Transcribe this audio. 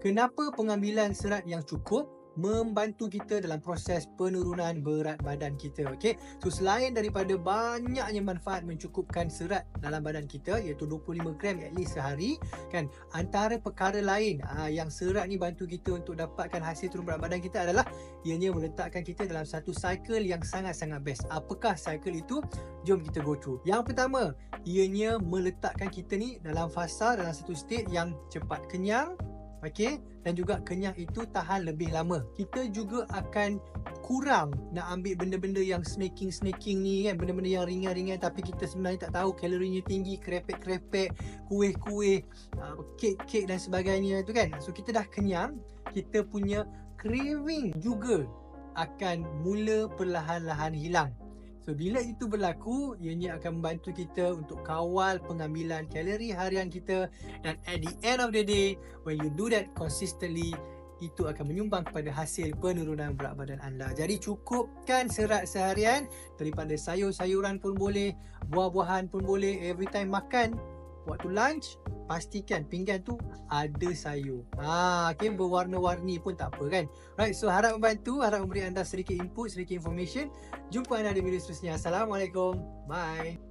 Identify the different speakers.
Speaker 1: Kenapa pengambilan serat yang cukup membantu kita dalam proses penurunan berat badan kita? Okey. So selain daripada banyaknya manfaat mencukupkan serat dalam badan kita, iaitu 25 gram at least sehari, kan, antara perkara lain yang serat ni bantu kita untuk dapatkan hasil turun berat badan kita adalah ianya meletakkan kita dalam satu cycle yang sangat-sangat best. Apakah cycle itu? Jom kita go through. Yang pertama, ianya meletakkan kita ni dalam fasa, dalam satu state yang cepat kenyang. Okey, dan juga kenyang itu tahan lebih lama. Kita juga akan kurang nak ambil benda-benda yang snacking ni kan, benda-benda yang ringan-ringan tapi kita sebenarnya tak tahu kalorinya tinggi, krepek-krepek, kuih-kuih, kek-kek dan sebagainya tu kan. So kita dah kenyang, kita punya craving juga akan mula perlahan-lahan hilang. So bila itu berlaku, ianya akan membantu kita untuk kawal pengambilan kalori harian kita, dan at the end of the day, when you do that consistently, itu akan menyumbang kepada hasil penurunan berat badan anda. Jadi cukupkan serat seharian, daripada sayur-sayuran pun boleh, buah-buahan pun boleh. Every time makan, waktu lunch, pastikan pinggan tu ada sayur. Okay, berwarna-warni pun tak apa kan. Right, so harap membantu, harap memberi anda sedikit input, sedikit information. Jumpa anda di video seterusnya. Assalamualaikum. Bye.